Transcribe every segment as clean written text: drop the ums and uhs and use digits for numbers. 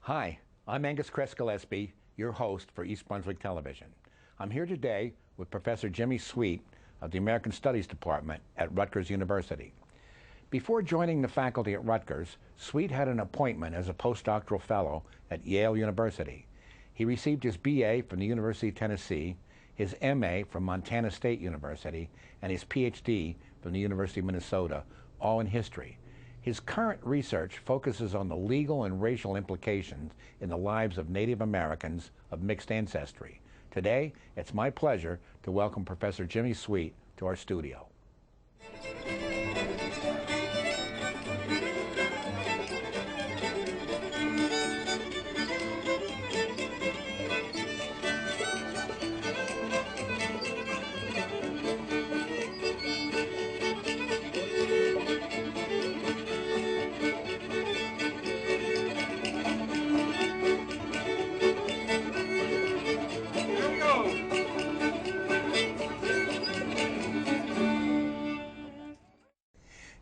Hi, I'm Angus Kress Gillespie, your host for East Brunswick Television. I'm here today with Professor Jimmy Sweet of the American Studies Department at Rutgers University. Before joining the faculty at Rutgers, Sweet had an appointment as a postdoctoral fellow at Yale University. He received his BA from the University of Tennessee, his MA from Montana State University, and his PhD from the University of Minnesota, all in history. His current research focuses on the legal and racial implications in the lives of Native Americans of mixed ancestry. Today, it's my pleasure to welcome Professor Jimmy Sweet to our studio.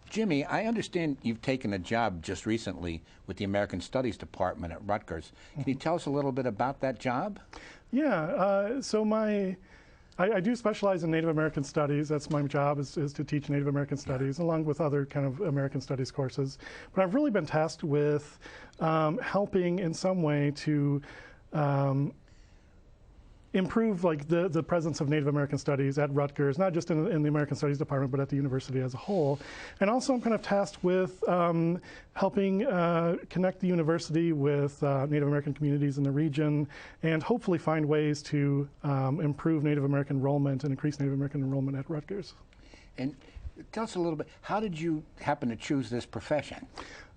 Jimmy, I understand you've taken a job just recently with the American Studies Department at Rutgers. Can you tell us a little bit about that job? Yeah, I do specialize in Native American Studies. That's my job, is to teach Native American Studies, along with other kind of American Studies courses. But I've really been tasked with helping in some way to improve the presence of Native American Studies at Rutgers, not just in the American Studies Department, but at the university as a whole. And also I'm kind of tasked with helping connect the university with Native American communities in the region and hopefully find ways to improve Native American enrollment and increase Native American enrollment at Rutgers. And tell us a little bit, how did you happen to choose this profession?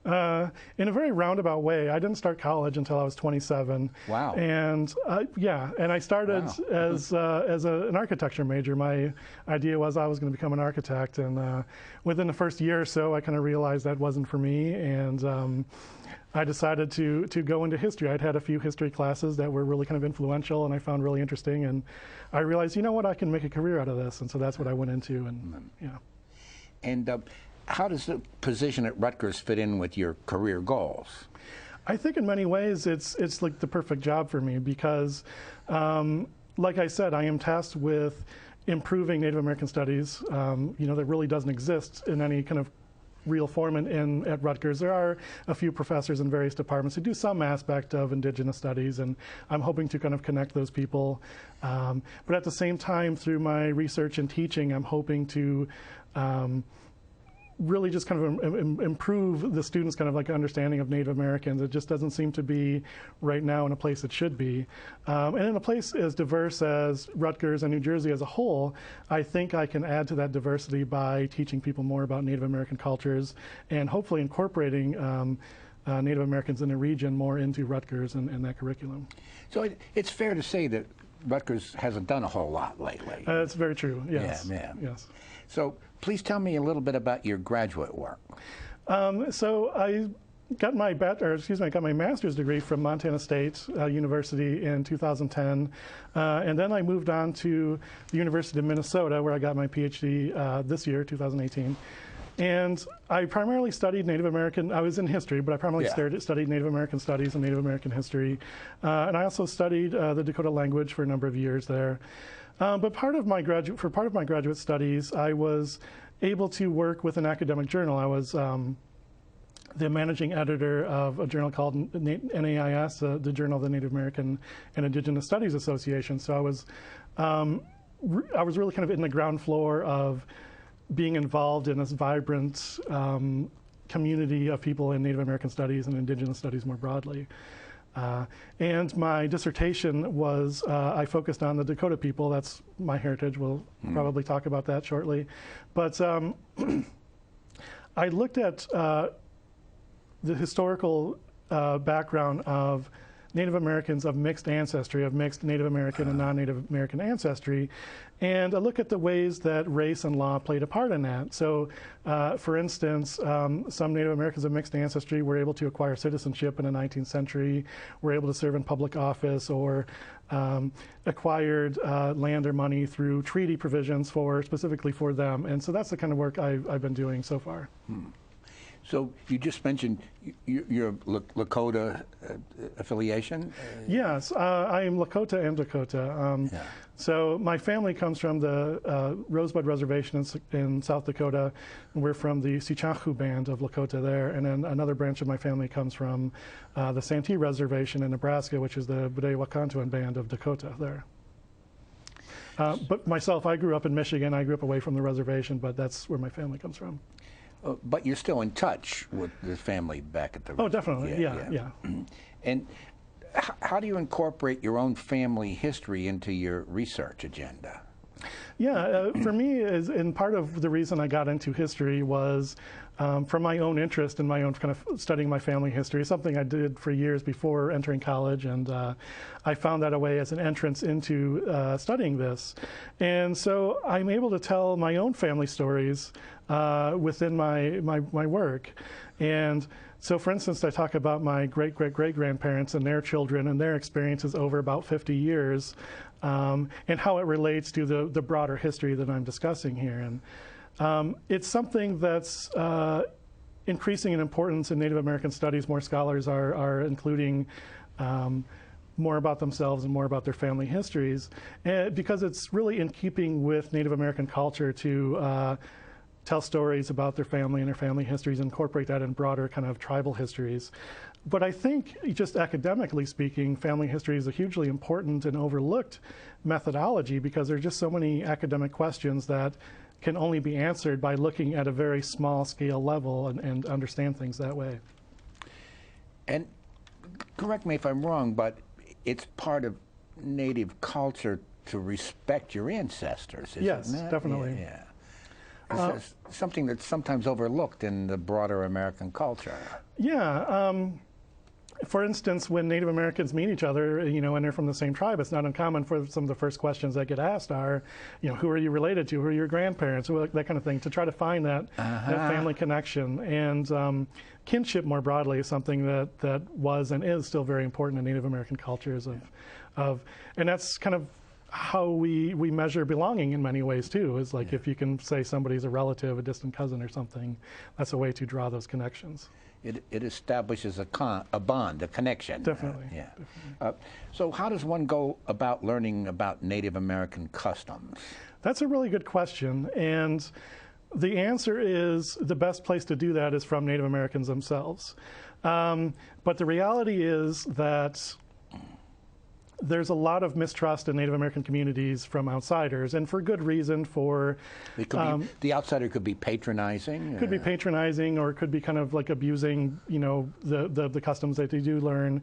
In a very roundabout way. I didn't start college until I was 27. Wow. And and I started as an architecture major. My idea was I was going to become an architect, and within the first year or so, I kind of realized that wasn't for me, and I decided to go into history. I'd had a few history classes that were really kind of influential and I found really interesting, and I realized, you know what, I can make a career out of this, and so that's what I went into, and yeah. And how does the position at Rutgers fit in with your career goals? I think in many ways it's like the perfect job for me because, like I said, I am tasked with improving Native American Studies. That really doesn't exist in any kind of real form at Rutgers. There are a few professors in various departments who do some aspect of Indigenous studies, and I'm hoping to kind of connect those people. But at the same time, through my research and teaching, I'm hoping to really just kind of improve the students' kind of like understanding of Native Americans. It just doesn't seem to be right now in a place it should be. And in a place as diverse as Rutgers and New Jersey as a whole, I think I can add to that diversity by teaching people more about Native American cultures and hopefully incorporating Native Americans in the region more into Rutgers and that curriculum. So it's fair to say that Rutgers hasn't done a whole lot lately. That's very true, yes. Yeah. Yes. So please tell me a little bit about your graduate work. So I got my master's degree from Montana State University in 2010, and then I moved on to the University of Minnesota, where I got my PhD this year, 2018. And I primarily studied Native American. I was in history, but I primarily studied Native American studies and Native American history. And I also studied the Dakota language for a number of years there. But part of my graduate studies, I was able to work with an academic journal. I was the managing editor of a journal called NAIS, the Journal of the Native American and Indigenous Studies Association. So I was really kind of in the ground floor of being involved in this vibrant community of people in Native American studies and Indigenous studies more broadly. And my dissertation was, I focused on the Dakota people. That's my heritage. We'll probably talk about that shortly. But I looked at the historical background of Native Americans of mixed ancestry, of mixed Native American and non-Native American ancestry, and a look at the ways that race and law played a part in that. So, for instance, some Native Americans of mixed ancestry were able to acquire citizenship in the 19th century, were able to serve in public office, or acquired land or money through treaty provisions specifically for them. And so that's the kind of work I've been doing so far. So you just mentioned your Lakota affiliation? Yes, I am Lakota and Dakota. Yeah. So my family comes from the Rosebud Reservation in South Dakota. We're from the Sichachu Band of Lakota there. And then another branch of my family comes from the Santee Reservation in Nebraska, which is the Bede-Wakantuan Band of Dakota there. But myself, I grew up in Michigan. I grew up away from the reservation, but that's where my family comes from. But you're still in touch with the family back at the... Oh, definitely, yeah. And how do you incorporate your own family history into your research agenda? Yeah, for me, and part of the reason I got into history was from my own interest in my own kind of studying my family history, something I did for years before entering college, and I found that a way as an entrance into studying this. And so I'm able to tell my own family stories within my work. And so, for instance, I talk about my great-great-great-grandparents and their children and their experiences over about 50 years and how it relates to the broader history that I'm discussing here. And it's something that's increasing in importance in Native American studies. More scholars are including more about themselves and more about their family histories, because it's really in keeping with Native American culture to tell stories about their family and their family histories, incorporate that in broader kind of tribal histories. But I think, just academically speaking, family history is a hugely important and overlooked methodology, because there are just so many academic questions that can only be answered by looking at a very small scale level and understand things that way. And correct me if I'm wrong, but it's part of Native culture to respect your ancestors, isn't it? Yes, definitely. Yeah. It's something that's sometimes overlooked in the broader American culture. Yeah. For instance, when Native Americans meet each other, and they're from the same tribe, it's not uncommon for some of the first questions that get asked are, who are you related to? Who are your grandparents? That kind of thing, to try to find that family connection. And kinship more broadly is something that was and is still very important in Native American cultures and that's kind of how we measure belonging in many ways too, is like if you can say somebody's a relative, a distant cousin or something, that's a way to draw those connections. It establishes a bond, a connection. Definitely. Definitely. So how does one go about learning about Native American customs? That's a really good question, and the answer is the best place to do that is from Native Americans themselves. But the reality is that there's a lot of mistrust in Native American communities from outsiders, and for good reason. It could be, the outsider could be patronizing. Could be patronizing, or it could be kind of like abusing, the customs that they do learn.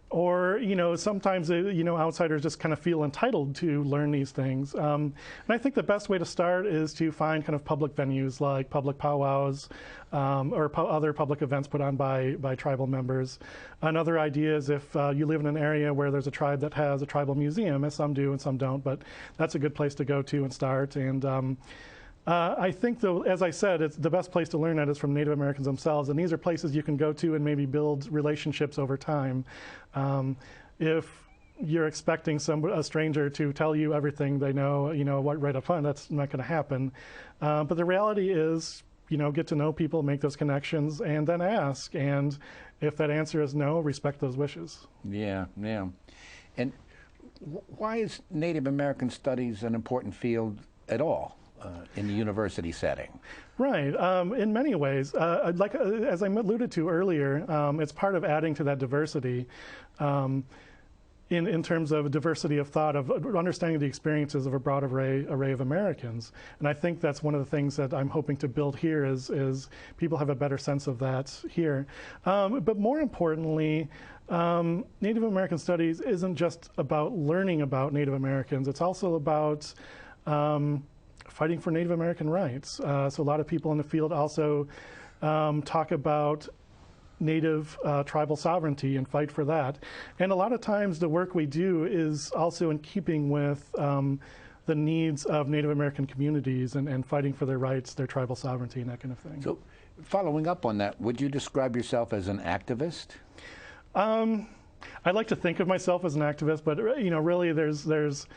Or, sometimes, outsiders just kind of feel entitled to learn these things. And I think the best way to start is to find kind of public venues like public powwows or other public events put on by tribal members. Another idea is if you live in an area where there's a tribe that has a tribal museum, as some do and some don't, but that's a good place to go to and start. And I think, though, as I said, it's the best place to learn that is from Native Americans themselves, and these are places you can go to and maybe build relationships over time. If you're expecting a stranger to tell you everything they know, right up front, that's not going to happen. But the reality is, get to know people, make those connections, and then ask. And if that answer is no, respect those wishes. Yeah. And why is Native American studies an important field at all? In the university setting? Right. In many ways. As I alluded to earlier, it's part of adding to that diversity in terms of diversity of thought, of understanding the experiences of a broad array of Americans. And I think that's one of the things that I'm hoping to build here is people have a better sense of that here. But more importantly, Native American studies isn't just about learning about Native Americans. It's also about fighting for Native American rights. So a lot of people in the field also talk about Native tribal sovereignty and fight for that. And a lot of times the work we do is also in keeping with the needs of Native American communities and fighting for their rights, their tribal sovereignty, and that kind of thing. So following up on that, would you describe yourself as an activist? I like to think of myself as an activist, but really there's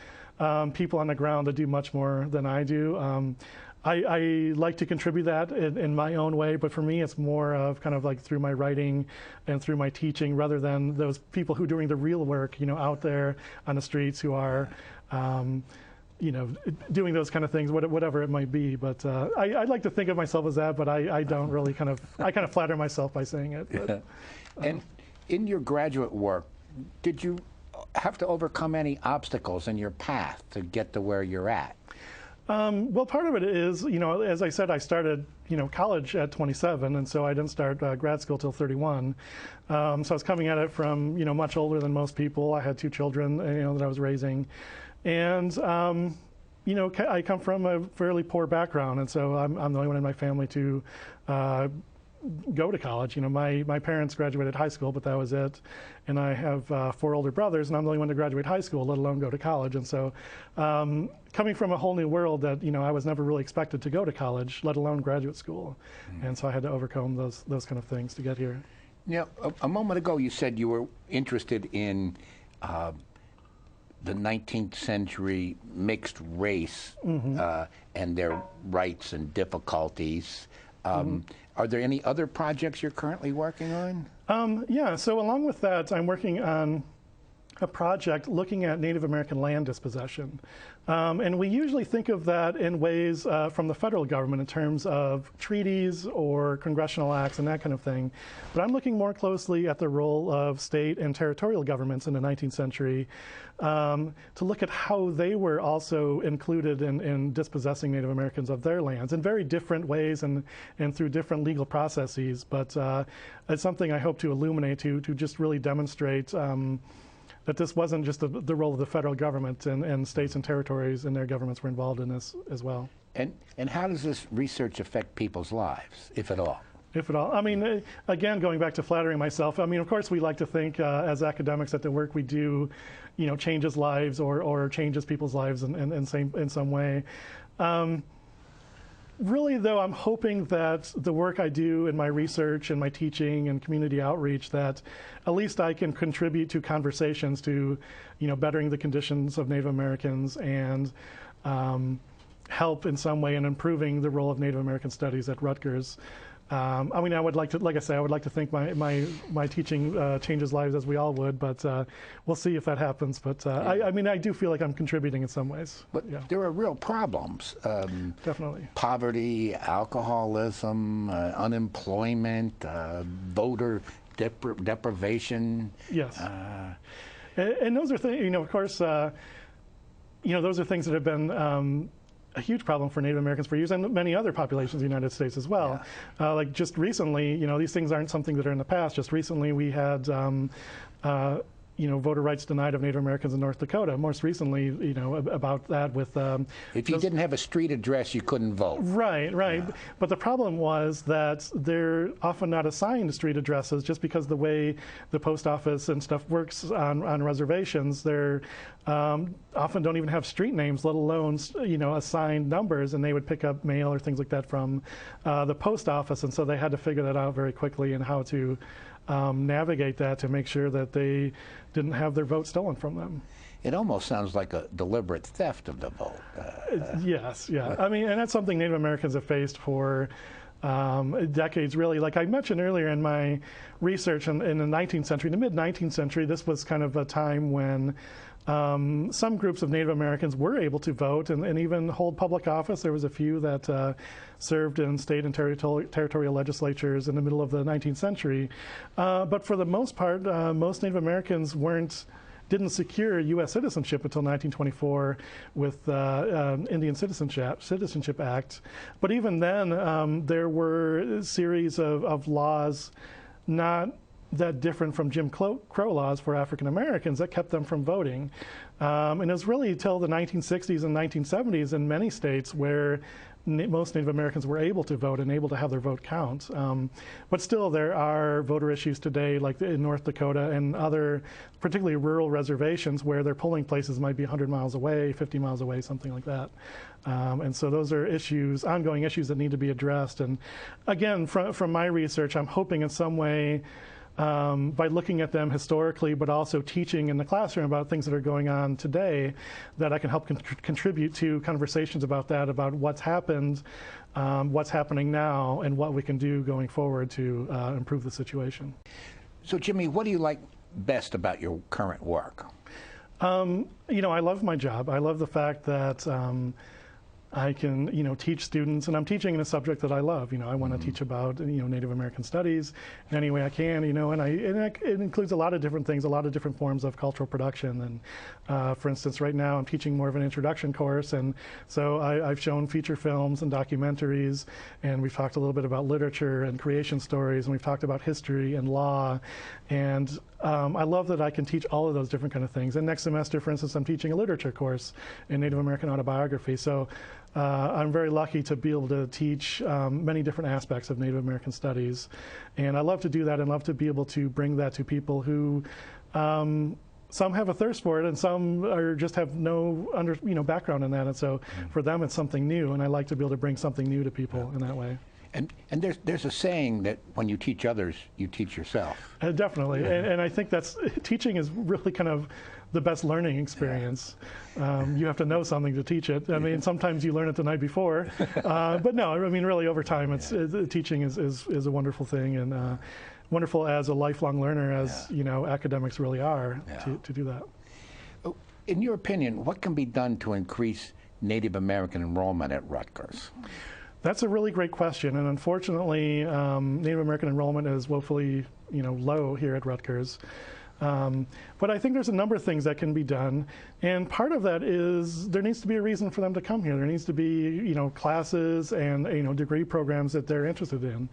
people on the ground that do much more than I do. I like to contribute that in my own way, but for me it's more of kind of like through my writing and through my teaching rather than those people who are doing the real work, out there on the streets who are, doing those kind of things, whatever it might be. But I like to think of myself as that, but I don't really I kind of flatter myself by saying it. But, yeah. And in your graduate work, did you have to overcome any obstacles in your path to get to where you're at? Well, part of it is, as I said, I started, college at 27, and so I didn't start grad school till 31. So I was coming at it from, much older than most people. I had 2 children, that I was raising. And, I come from a fairly poor background, and so I'm the only one in my family to go to college. My parents graduated high school, but that was it. And I have 4 older brothers, and I'm the only one to graduate high school, let alone go to college. And so coming from a whole new world that, I was never really expected to go to college, let alone graduate school. And so I had to overcome those kind of things to get here. A moment ago you said you were interested in the 19th century mixed race and their rights and difficulties. Are there any other projects you're currently working on? Yeah, so along with that, I'm working on a project looking at Native American land dispossession. And we usually think of that in ways from the federal government in terms of treaties or congressional acts and that kind of thing. But I'm looking more closely at the role of state and territorial governments in the 19th century to look at how they were also included in dispossessing Native Americans of their lands in very different ways and through different legal processes. But it's something I hope to illuminate to just really demonstrate that this wasn't just the role of the federal government, and states and territories and their governments were involved in this as well. And how does this research affect people's lives, if at all? If at all. I mean, again, going back to flattering myself, I mean, of course we like to think as academics that the work we do, changes lives or changes people's lives in some way. Really, though, I'm hoping that the work I do in my research and my teaching and community outreach, that at least I can contribute to conversations to, bettering the conditions of Native Americans and help in some way in improving the role of Native American studies at Rutgers. I mean, I would like to, like I say, I would like to think my teaching changes lives as we all would, but we'll see if that happens. But I mean, I do feel like I'm contributing in some ways. But yeah, there are real problems. Definitely. Poverty, alcoholism, unemployment, voter deprivation. Yes. And those are things, of course, those are things that have been a huge problem for Native Americans for years, and many other populations in the United States as well. Yeah. Like just recently, these things aren't something that are in the past. Just recently we had voter rights denied of Native Americans in North Dakota. Most recently, about that with... if you didn't have a street address, you couldn't vote. Right. Yeah. But the problem was that they're often not assigned street addresses just because the way the post office and stuff works on reservations. They're often don't even have street names, let alone, assigned numbers, and they would pick up mail or things like that from the post office, and so they had to figure that out very quickly and how to navigate that to make sure that they didn't have their vote stolen from them. It almost sounds like a deliberate theft of the vote. Yes, yeah. I mean, and that's something Native Americans have faced for decades, really. Like I mentioned earlier in my research in the 19th century, the mid-19th century, this was kind of a time when some groups of Native Americans were able to vote and even hold public office. There was a few that served in state and territorial legislatures in the middle of the 19th century. But for the most part, most Native Americans didn't secure U.S. citizenship until 1924 with Indian Citizenship Act. But even then, there were a series of laws not that different from Jim Crow laws for African Americans that kept them from voting. And it was really until the 1960s and 1970s in many states where most Native Americans were able to vote and able to have their vote count. But still, there are voter issues today, like in North Dakota and other, particularly rural reservations, where their polling places might be 100 miles away, 50 miles away, something like that. And so those are issues, ongoing issues that need to be addressed. And again, from my research, I'm hoping in some way by looking at them historically, but also teaching in the classroom about things that are going on today, that I can help contribute to conversations about that, about what's happened, what's happening now, and what we can do going forward to improve the situation. So Jimmy, what do you like best about your current work? You know, I love my job. I love the fact that I can, you know, teach students, and I'm teaching in a subject that I love. You know, I want to teach about, you know, Native American studies in any way I can. You know, and it includes a lot of different things, a lot of different forms of cultural production. And for instance, right now I'm teaching more of an introduction course, and so I've shown feature films and documentaries, and we've talked a little bit about literature and creation stories, and we've talked about history and law, and I love that I can teach all of those different kind of things. And next semester, for instance, I'm teaching a literature course in Native American autobiography. So I'm very lucky to be able to teach many different aspects of Native American studies. And I love to do that and love to be able to bring that to people who some have a thirst for it, and some are just have no background in that. And so for them, it's something new. And I like to be able to bring something new to people in that way. And there's a saying that when you teach others, you teach yourself. Definitely, and I think that's teaching is really kind of the best learning experience. You have to know something to teach it. I mean, sometimes you learn it the night before, but no, I mean, really over time, teaching is a wonderful thing, and wonderful as a lifelong learner, as you know, academics really are to do that. In your opinion, what can be done to increase Native American enrollment at Rutgers? That's a really great question, and unfortunately, Native American enrollment is woefully, low here at Rutgers. But I think there's a number of things that can be done, and part of that is there needs to be a reason for them to come here. There needs to be, classes and degree programs that they're interested in,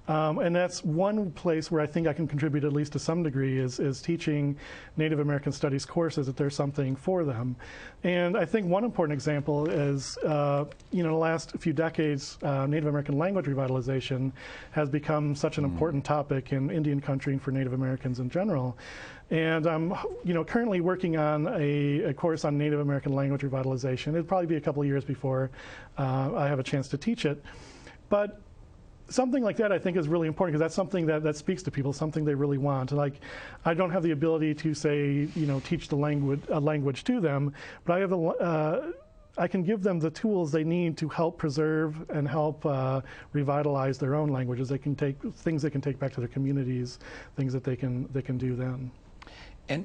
and that's one place where I think I can contribute at least to some degree is teaching Native American Studies courses, that there's something for them. And I think one important example is, the last few decades, Native American language revitalization has become such an important topic in Indian country and for Native Americans in general. And I'm, currently working on a course on Native American language revitalization. It'll probably be a couple of years before I have a chance to teach it. But something like that I think is really important, because that's something that speaks to people, something they really want. Like, I don't have the ability to say, teach the language to them, but I have I can give them the tools they need to help preserve and help revitalize their own languages. They can take things they can take back to their communities, things that they can do then. And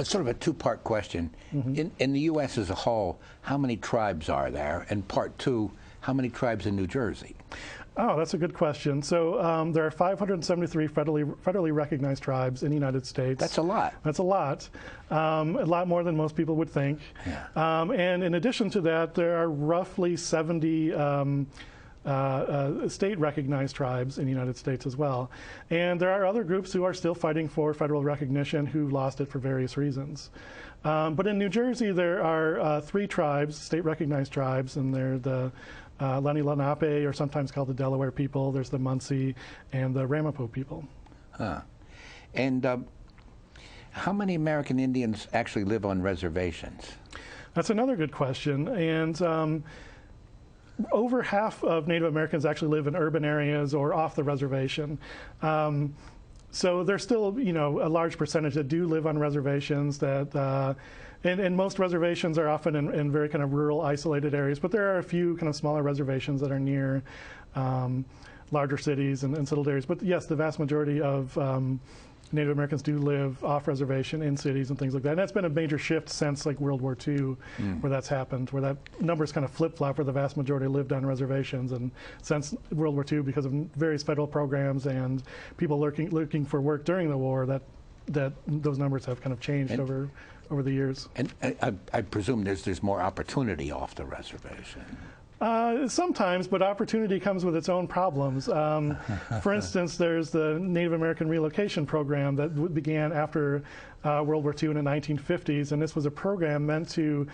sort of a two-part question. In the U.S. as a whole, how many tribes are there? And part two, how many tribes in New Jersey? Oh, that's a good question. So there are 573 federally recognized tribes in the United States. That's a lot. That's a lot more than most people would think. Yeah. And in addition to that, there are roughly 70 state-recognized tribes in the United States as well. And there are other groups who are still fighting for federal recognition who lost it for various reasons. But in New Jersey, there are 3 tribes, state-recognized tribes, and they're the Lenni Lenape, or sometimes called the Delaware people. There's the Munsee and the Ramapo people. Huh. And how many American Indians actually live on reservations? That's another good question. And over half of Native Americans actually live in urban areas or off the reservation. So there's still, a large percentage that do live on reservations. And most reservations are often in very kind of rural, isolated areas. But there are a few kind of smaller reservations that are near larger cities and settled areas. But yes, the vast majority of Native Americans do live off reservation in cities and things like that. And that's been a major shift since like World War II, where that's happened, where that numbers kind of flip-flop, where the vast majority lived on reservations. And since World War II, because of various federal programs and people looking for work during the war, that those numbers have kind of changed over the years. And I presume there's more opportunity off the reservation. Sometimes, but opportunity comes with its own problems. For instance, there's the Native American Relocation Program that began after World War II in the 1950s, and this was a program meant to,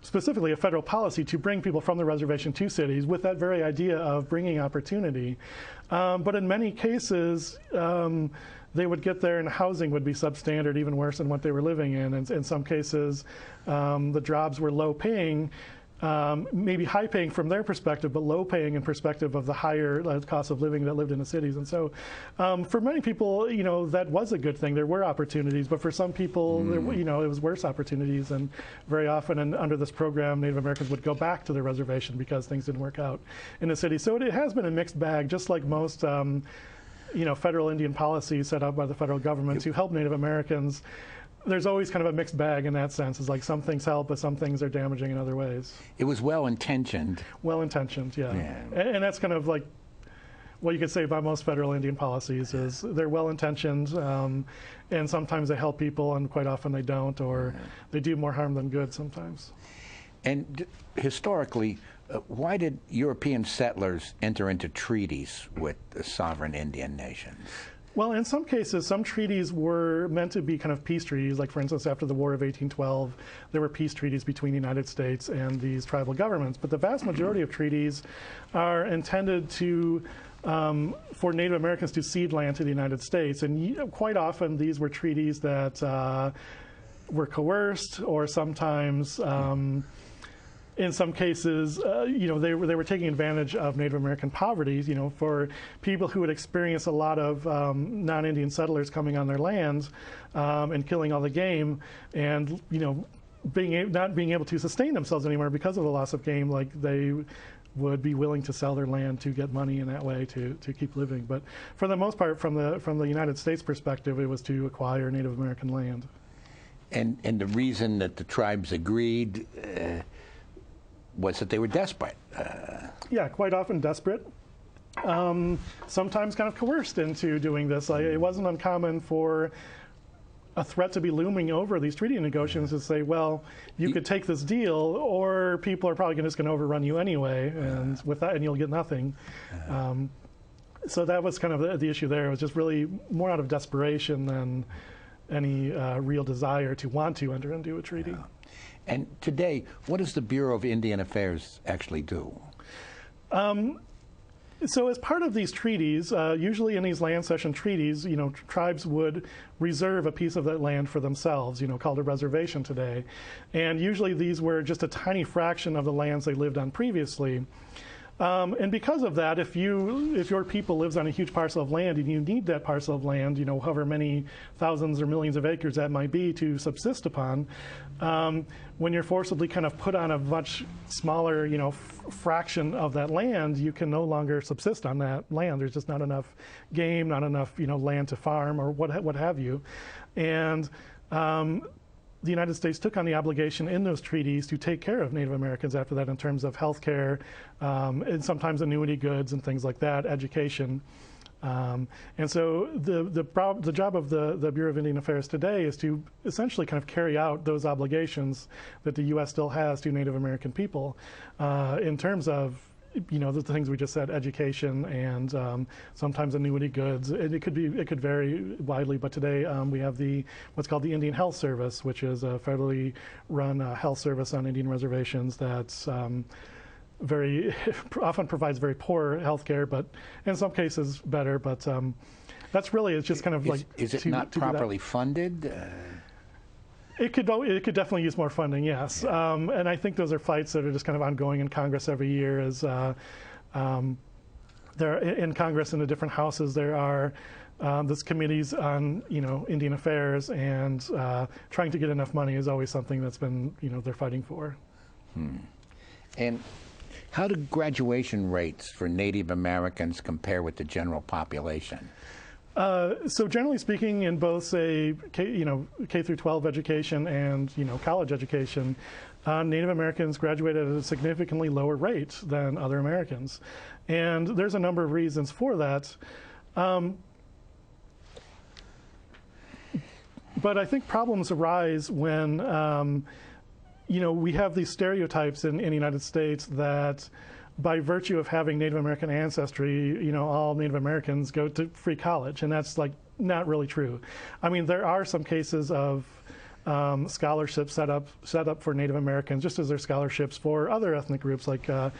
specifically a federal policy, to bring people from the reservation to cities with that very idea of bringing opportunity. But in many cases, they would get there and housing would be substandard, even worse than what they were living in. And in some cases, the jobs were low paying, maybe high paying from their perspective, but low paying in perspective of the higher cost of living that lived in the cities. And so for many people, that was a good thing. There were opportunities, but for some people, it was worse opportunities. And very often under this program, Native Americans would go back to their reservation because things didn't work out in the city. So it has been a mixed bag, just like most federal Indian policies set up by the federal government to help Native Americans. There's always kind of a mixed bag in that sense. It's like some things help, but some things are damaging in other ways. It was well-intentioned. Well-intentioned, yeah. And that's kind of like what you could say about most federal Indian policies is they're well-intentioned, and sometimes they help people, and quite often they don't, or they do more harm than good sometimes. And historically, why did European settlers enter into treaties with the sovereign Indian nations? Well, in some cases, some treaties were meant to be kind of peace treaties. Like, for instance, after the War of 1812, there were peace treaties between the United States and these tribal governments. But the vast majority of treaties are intended to for Native Americans to cede land to the United States. And quite often, these were treaties that were coerced, or sometimes in some cases, they were taking advantage of Native American poverty. For people who had experienced a lot of non-Indian settlers coming on their lands and killing all the game, and not being able to sustain themselves anymore because of the loss of game, like they would be willing to sell their land to get money in that way to keep living. But for the most part, from the United States perspective, it was to acquire Native American land. And the reason that the tribes agreed was that they were desperate. Yeah, quite often desperate. Sometimes kind of coerced into doing this. Like, it wasn't uncommon for a threat to be looming over these treaty negotiations to say, well, you could take this deal, or people are probably just going to overrun you anyway, and with that, and you'll get nothing. So that was kind of the issue there. It was just really more out of desperation than any real desire to want to enter into a treaty. And today, what does the Bureau of Indian Affairs actually do? So as part of these treaties, usually in these land cession treaties, tribes would reserve a piece of that land for themselves, called a reservation today. And usually these were just a tiny fraction of the lands they lived on previously. And because of that, if your people lives on a huge parcel of land and you need that parcel of land, however many thousands or millions of acres that might be to subsist upon, when you're forcibly kind of put on a much smaller, fraction of that land, you can no longer subsist on that land. There's just not enough game, not enough, land to farm or what have you. And the United States took on the obligation in those treaties to take care of Native Americans after that in terms of health care, and sometimes annuity goods and things like that, education. And so the job of the Bureau of Indian Affairs today is to essentially kind of carry out those obligations that the U.S. still has to Native American people in terms of the things we just said, education and sometimes annuity goods. It could vary widely, but today we have what's called the Indian Health Service, which is a federally run health service on Indian reservations that's very often provides very poor health care, but in some cases better. But that's really, it's just kind of like. Is it not properly funded? It could definitely use more funding, yes. Yeah. And I think those are fights that are just kind of ongoing in Congress every year. As there in Congress, in the different houses, there are these committees on Indian affairs, and trying to get enough money is always something that's been they're fighting for. And how do graduation rates for Native Americans compare with the general population? So generally speaking, in both, say, K through 12 education and college education, Native Americans graduate at a significantly lower rate than other Americans, and there's a number of reasons for that. But I think problems arise when we have these stereotypes in the United States that, by virtue of having Native American ancestry, all Native Americans go to free college, and that's like not really true. I mean, there are some cases of scholarships set up for Native Americans, just as there's scholarships for other ethnic groups. Like I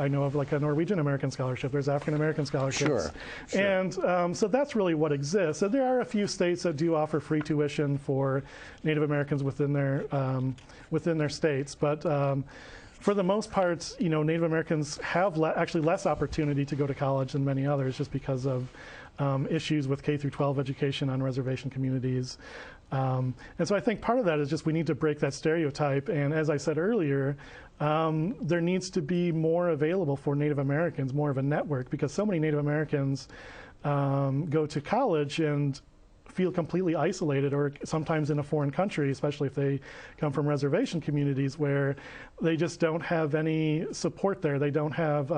know of like a Norwegian American scholarship. There's African American scholarships. Sure. And so that's really what exists. And there are a few states that do offer free tuition for Native Americans within their states, but for the most part, Native Americans have actually less opportunity to go to college than many others, just because of issues with K through 12 education on reservation communities. And so I think part of that is just we need to break that stereotype. And as I said earlier, there needs to be more available for Native Americans, more of a network, because so many Native Americans go to college and feel completely isolated, or sometimes in a foreign country, especially if they come from reservation communities where they just don't have any support there. They don't have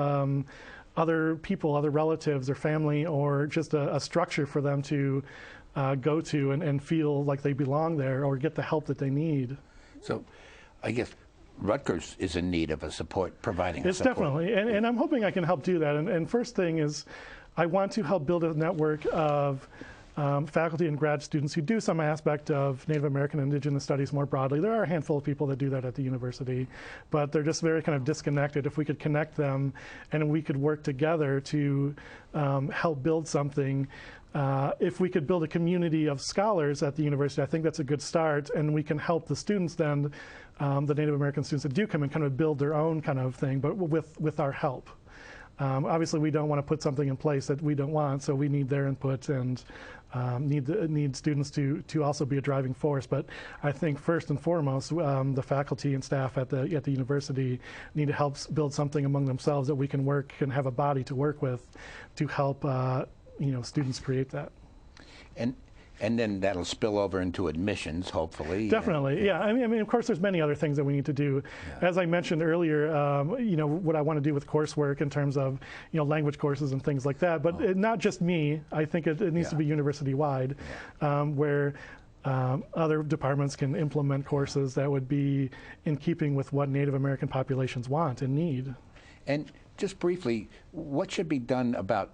other people, other relatives or family, or just a structure for them to go to and feel like they belong there or get the help that they need. So I guess Rutgers is in need of a support, providing a support. Definitely, and I'm hoping I can help do that. And first thing is I want to help build a network of faculty and grad students who do some aspect of Native American Indigenous studies more broadly. There are a handful of people that do that at the university, but they're just very kind of disconnected. If we could connect them and we could work together to help build something, if we could build a community of scholars at the university, I think that's a good start, and we can help the students then, the Native American students that do come and kind of build their own kind of thing, but with our help. Obviously, we don't want to put something in place that we don't want, so we need their input and need students to also be a driving force. But I think first and foremost, the faculty and staff at the university need to help build something among themselves that we can have a body to work with to help students create that. And then that'll spill over into admissions, hopefully. Definitely, yeah. I mean, of course, there's many other things that we need to do. Yeah. As I mentioned earlier, what I want to do with coursework in terms of, language courses and things like that. But not just me. I think it needs to be university-wide, where other departments can implement courses that would be in keeping with what Native American populations want and need. And just briefly, what should be done about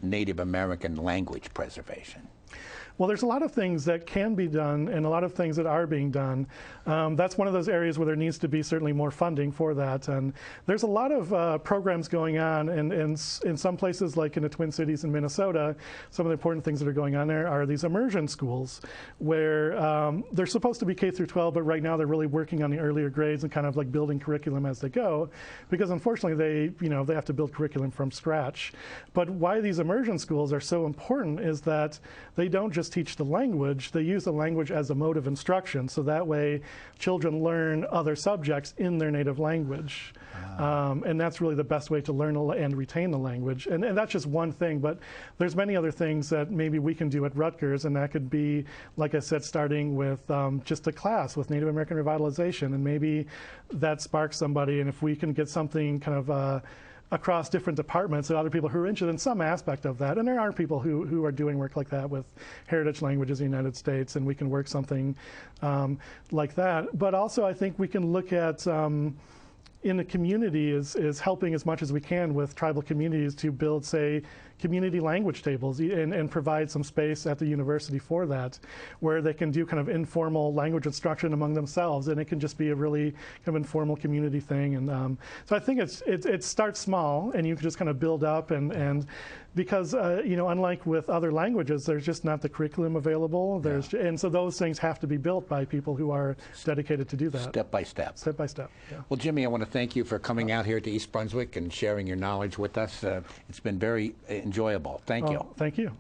Native American language preservation? Well, there's a lot of things that can be done and a lot of things that are being done. That's one of those areas where there needs to be certainly more funding for that. And there's a lot of programs going on, and in some places, like in the Twin Cities in Minnesota, some of the important things that are going on there are these immersion schools where they're supposed to be K through 12, but right now they're really working on the earlier grades and kind of like building curriculum as they go, because unfortunately they have to build curriculum from scratch. But why these immersion schools are so important is that they don't just teach the language, they use the language as a mode of instruction, so that way children learn other subjects in their native language. And that's really the best way to learn and retain the language. And that's just one thing, but there's many other things that maybe we can do at Rutgers, and that could be, like I said, starting with just a class with Native American revitalization, and maybe that sparks somebody, and if we can get something kind of across different departments and other people who are interested in some aspect of that. And there are people who are doing work like that with heritage languages in the United States, and we can work something like that. But also I think we can look at in the community is helping as much as we can with tribal communities to build, say, community language tables and provide some space at the university for that, where they can do kind of informal language instruction among themselves, and it can just be a really kind of informal community thing. And so I think it starts small, and you can just kind of build up, and because unlike with other languages, there's just not the curriculum available. And so those things have to be built by people who are dedicated to do that. Step by step. Step by step. Yeah. Well, Jimmy, I want to thank you for coming out here to East Brunswick and sharing your knowledge with us. It's been very enjoyable. Thank you. Thank you.